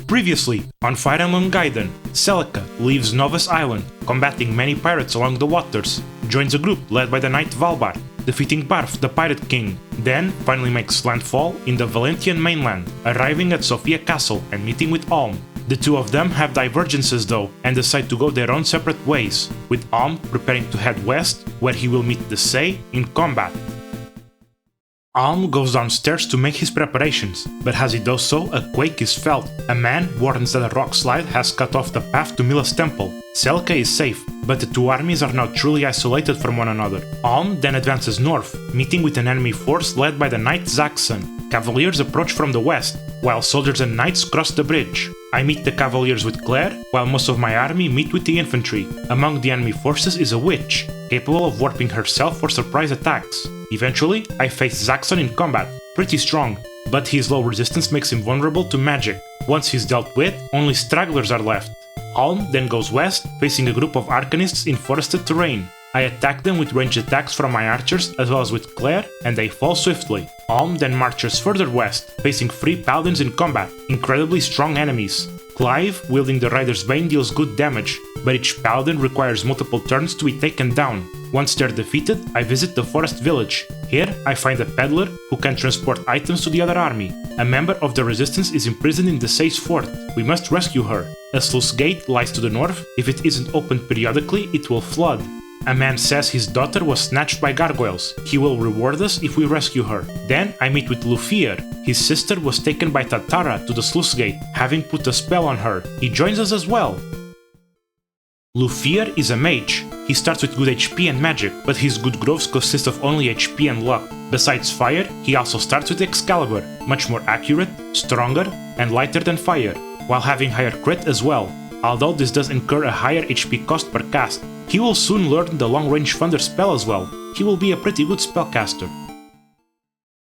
Previously, on Fire Emblem Gaiden, Celica leaves Novus Island, combating many pirates along the waters, joins a group led by the knight Valbar, defeating Barf, the Pirate King, then finally makes landfall in the Valentian mainland, arriving at Zofia Castle and meeting with Alm. The two of them have divergences though, and decide to go their own separate ways, with Alm preparing to head west, where he will meet Desaix in combat. Alm goes downstairs to make his preparations, but as he does so, a quake is felt. A man warns that a rock slide has cut off the path to Mila's temple. Celica is safe, but the two armies are now truly isolated from one another. Alm then advances north, meeting with an enemy force led by the knight Zaxxon. Cavaliers approach from the west, while soldiers and knights cross the bridge. I meet the cavaliers with Claire, while most of my army meet with the infantry. Among the enemy forces is a witch, capable of warping herself for surprise attacks. Eventually, I face Zaxxon in combat, pretty strong, but his low resistance makes him vulnerable to magic. Once he's dealt with, only stragglers are left. Alm then goes west, facing a group of arcanists in forested terrain. I attack them with ranged attacks from my archers as well as with Claire, and they fall swiftly. Alm then marches further west, facing 3 paladins in combat, incredibly strong enemies. Clive, wielding the Rider's Bane, deals good damage, but each paladin requires multiple turns to be taken down. Once they're defeated, I visit the forest village. Here, I find a peddler who can transport items to the other army. A member of the resistance is imprisoned in Desaix's fort. We must rescue her. A sluice gate lies to the north. If it isn't opened periodically, it will flood. A man says his daughter was snatched by gargoyles. He will reward us if we rescue her. Then I meet with Lufier. His sister was taken by Tatara to the sluice gate, having put a spell on her. He joins us as well. Lufier is a mage. He starts with good HP and magic, but his good growths consist of only HP and luck. Besides fire, he also starts with Excalibur, much more accurate, stronger, and lighter than fire, while having higher crit as well, although this does incur a higher HP cost per cast. He will soon learn the long-range Thunder spell as well. He will be a pretty good spellcaster.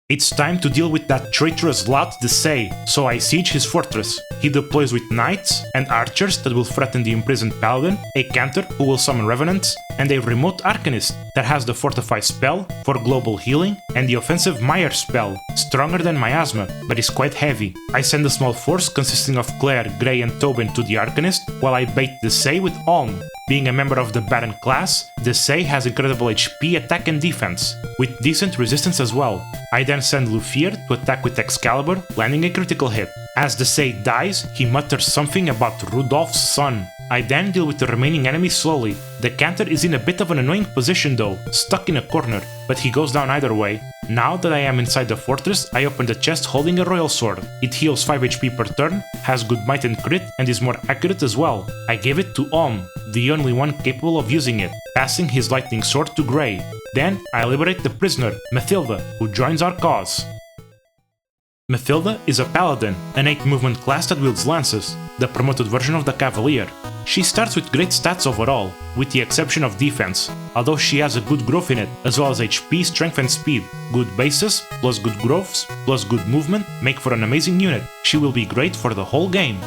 It's time to deal with that traitorous lout Desaix, so I siege his fortress. He deploys with knights and archers that will threaten the imprisoned paladin, a cantor who will summon revenants, and a remote arcanist that has the fortify spell for global healing and the offensive Mire spell, stronger than miasma, but is quite heavy. I send a small force consisting of Claire, Grey and Tobin to the arcanist, while I bait Desaix with Alm. Being a member of the Baron class, Desaix has incredible HP, attack and defense, with decent resistance as well. I then send Lufier to attack with Excalibur, landing a critical hit. As Desaix dies, he mutters something about Rudolph's son. I then deal with the remaining enemies slowly. The cantor is in a bit of an annoying position though, stuck in a corner, but he goes down either way. Now that I am inside the fortress, I open the chest holding a royal sword. It heals 5 HP per turn, has good might and crit, and is more accurate as well. I give it to Alm, the only one capable of using it, passing his lightning sword to Grey. Then I liberate the prisoner, Mathilda, who joins our cause. Mathilda is a paladin, an 8 movement class that wields lances, the promoted version of the cavalier. She starts with great stats overall, with the exception of defense, although she has a good growth in it, as well as HP, strength and speed. Good bases, plus good growths, plus good movement make for an amazing unit. She will be great for the whole game.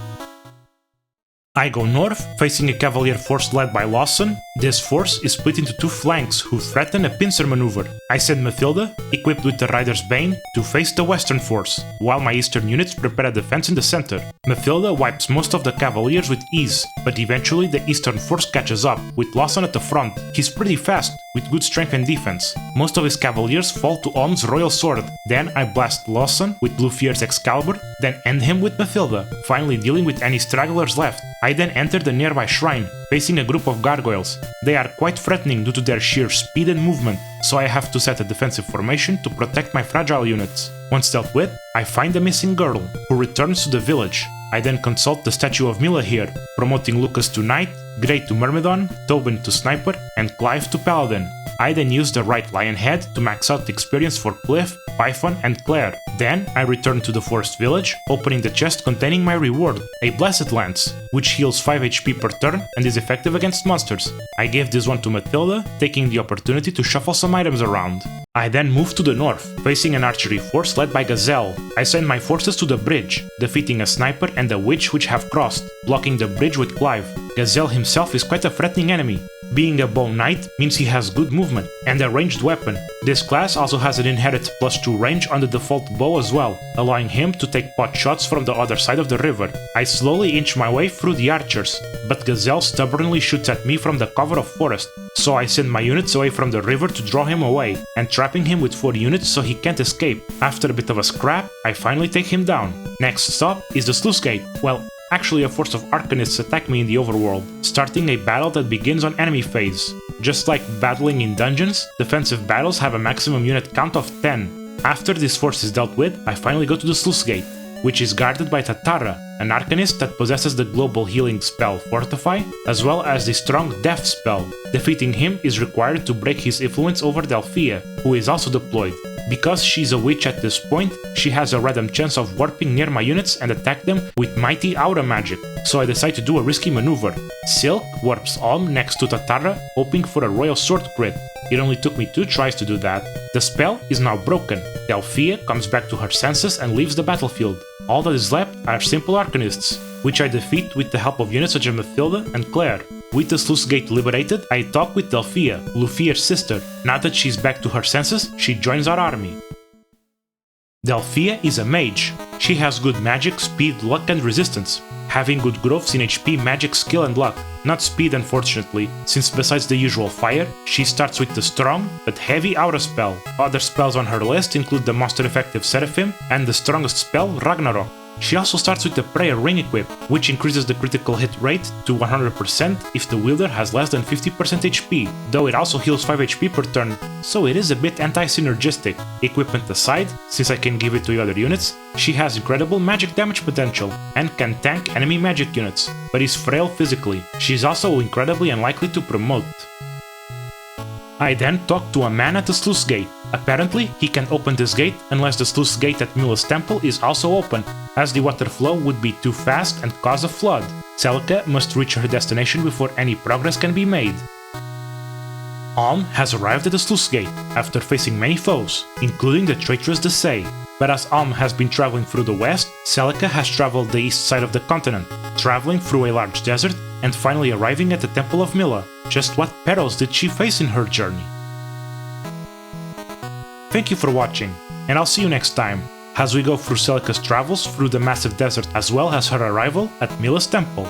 I go north, facing a cavalier force led by Lawson. This force is split into 2 flanks who threaten a pincer maneuver. I send Mathilda, equipped with the Rider's Bane, to face the western force, while my eastern units prepare a defense in the center. Mathilda wipes most of the cavaliers with ease, but eventually the eastern force catches up, with Lawson at the front. He's pretty fast, with good strength and defense. Most of his cavaliers fall to Alm's royal sword. Then I blast Lawson with Lufier's Excalibur, then end him with Mathilda, finally dealing with any stragglers left. I then enter the nearby shrine, facing a group of gargoyles. They are quite threatening due to their sheer speed and movement, so I have to set a defensive formation to protect my fragile units. Once dealt with, I find the missing girl, who returns to the village. I then consult the statue of Mila here, promoting Lucas to Knight, Grey to Myrmidon, Tobin to Sniper, and Clive to Paladin. I then use the right lion head to max out the experience for Cliff, Python and Claire. Then I return to the forest village, opening the chest containing my reward, a Blessed Lance, which heals 5 HP per turn and is effective against monsters. I gave this one to Mathilda, taking the opportunity to shuffle some items around. I then move to the north, facing an archery force led by Gazelle. I send my forces to the bridge, defeating a sniper and a witch which have crossed, blocking the bridge with Clive. Gazel himself is quite a threatening enemy. Being a bow knight means he has good movement and a ranged weapon. This class also has an inherent +2 range on the default bow as well, allowing him to take pot shots from the other side of the river. I slowly inch my way through the archers, but Gazel stubbornly shoots at me from the cover of forest, so I send my units away from the river to draw him away, and trapping him with 4 units so he can't escape. After a bit of a scrap, I finally take him down. Next stop is the Sluice Gate. Well, actually a force of Arcanists attack me in the overworld, starting a battle that begins on enemy phase. Just like battling in dungeons, defensive battles have a maximum unit count of 10. After this force is dealt with, I finally go to the Sluice Gate, which is guarded by Tatara, an Arcanist that possesses the global healing spell Fortify, as well as the strong Death spell. Defeating him is required to break his influence over Delphia, who is also deployed. Because she's a witch at this point, she has a random chance of warping near my units and attack them with mighty aura magic, so I decide to do a risky maneuver. Silk warps Alm next to Tatara, hoping for a royal sword crit. It only took me 2 tries to do that. The spell is now broken. Delphia comes back to her senses and leaves the battlefield. All that is left are simple Arcanists, which I defeat with the help of units such as Mathilda and Claire. With the Sluice Gate liberated, I talk with Delphia, Lufier's sister. Now that she's back to her senses, she joins our army. Delphia is a mage. She has good magic, speed, luck and resistance, having good growths in HP, magic, skill and luck. Not speed unfortunately, since besides the usual fire, she starts with the strong but heavy aura spell. Other spells on her list include the monster effective Seraphim and the strongest spell Ragnarok. She also starts with the Prayer Ring equip, which increases the critical hit rate to 100% if the wielder has less than 50% HP, though it also heals 5 HP per turn, so it is a bit anti-synergistic. Equipment aside, since I can give it to other units, she has incredible magic damage potential and can tank enemy magic units, but is frail physically. She is also incredibly unlikely to promote. I then talk to a man at the Sluice Gate. Apparently, he can open this gate unless the Sluice Gate at Mila's temple is also open, as the water flow would be too fast and cause a flood. Celica must reach her destination before any progress can be made. Alm has arrived at the Sluice Gate after facing many foes, including the traitorous Desaix. But as Alm has been traveling through the west, Celica has traveled the east side of the continent, traveling through a large desert and finally arriving at the Temple of Mila. Just what perils did she face in her journey? Thank you for watching, and I'll see you next time, as we go through Celica's travels through the massive desert as well as her arrival at Mila's temple.